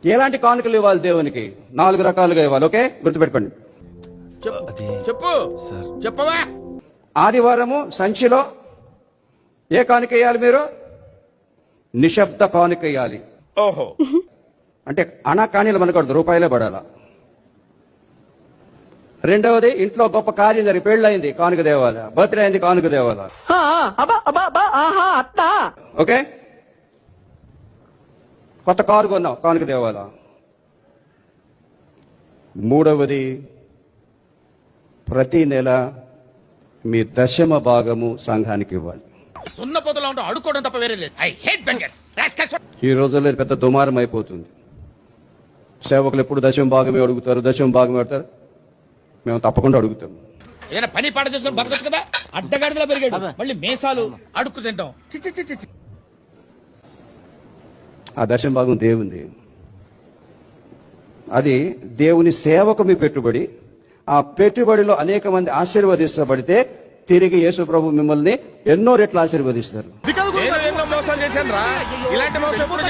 ఎలాంటి కానుకలు ఇవ్వాలి దేవునికి? 4 రకాలుగా ఇవ్వాలి. ఓకే, గుర్తుపెట్టుకోండి. చెప్పు చెప్పవా. ఆదివారము సంచిలో ఏ కానుక వేయాలి? మీరు నిశ్శబ్ద కానుక వేయాలి. ఓహో, అంటే అనా కానీలు మనకూడదు, రూపాయలే పడాలా. రెండవది, ఇంట్లో గొప్ప కార్యం జరిగి పెళ్ళయింది, కానుక దేవాలా. బర్త్డే అయింది, కానుక దేవాలా. ఓకే, కొత్త కారు కొన్నాం, కానుక దేవాలా. మూడవది, ప్రతి నెల మీ దశమ భాగము సంఘానికి ఇవ్వాలి. సున్న పొదలో ఉంటాం, అడుక్కోవడం తప్ప వేరే లేదు. I hate bangers. ఈ రోజుల్లో ఇది పెద్ద దుమారం అయిపోతుంది. సేవకులు ఎప్పుడు దశమ భాగమే అడుగుతారు, దశమ భాగమే అడుగుతారు. మేము తప్పకుండా అడుగుతాం. ఏదైనా పని పాట చేసుకుని బతకచ్చు కదా. అడ్డగాడిదలా పెరిగాడు, మళ్ళీ మేసాలు అడుక్కు తింటాం. ఆ దశమ భాగం దేవుంది. అది దేవుని సేవకు మీ పెట్టుబడి. ఆ పెట్టుబడిలో అనేక మంది ఆశీర్వదించబడితే తిరిగి యేసు ప్రభు మిమ్మల్ని ఎన్నో రెట్లు ఆశీర్వదిస్తారు. మోసం చేశాను రా, ఇలాంటి మోసం ఎప్పుడు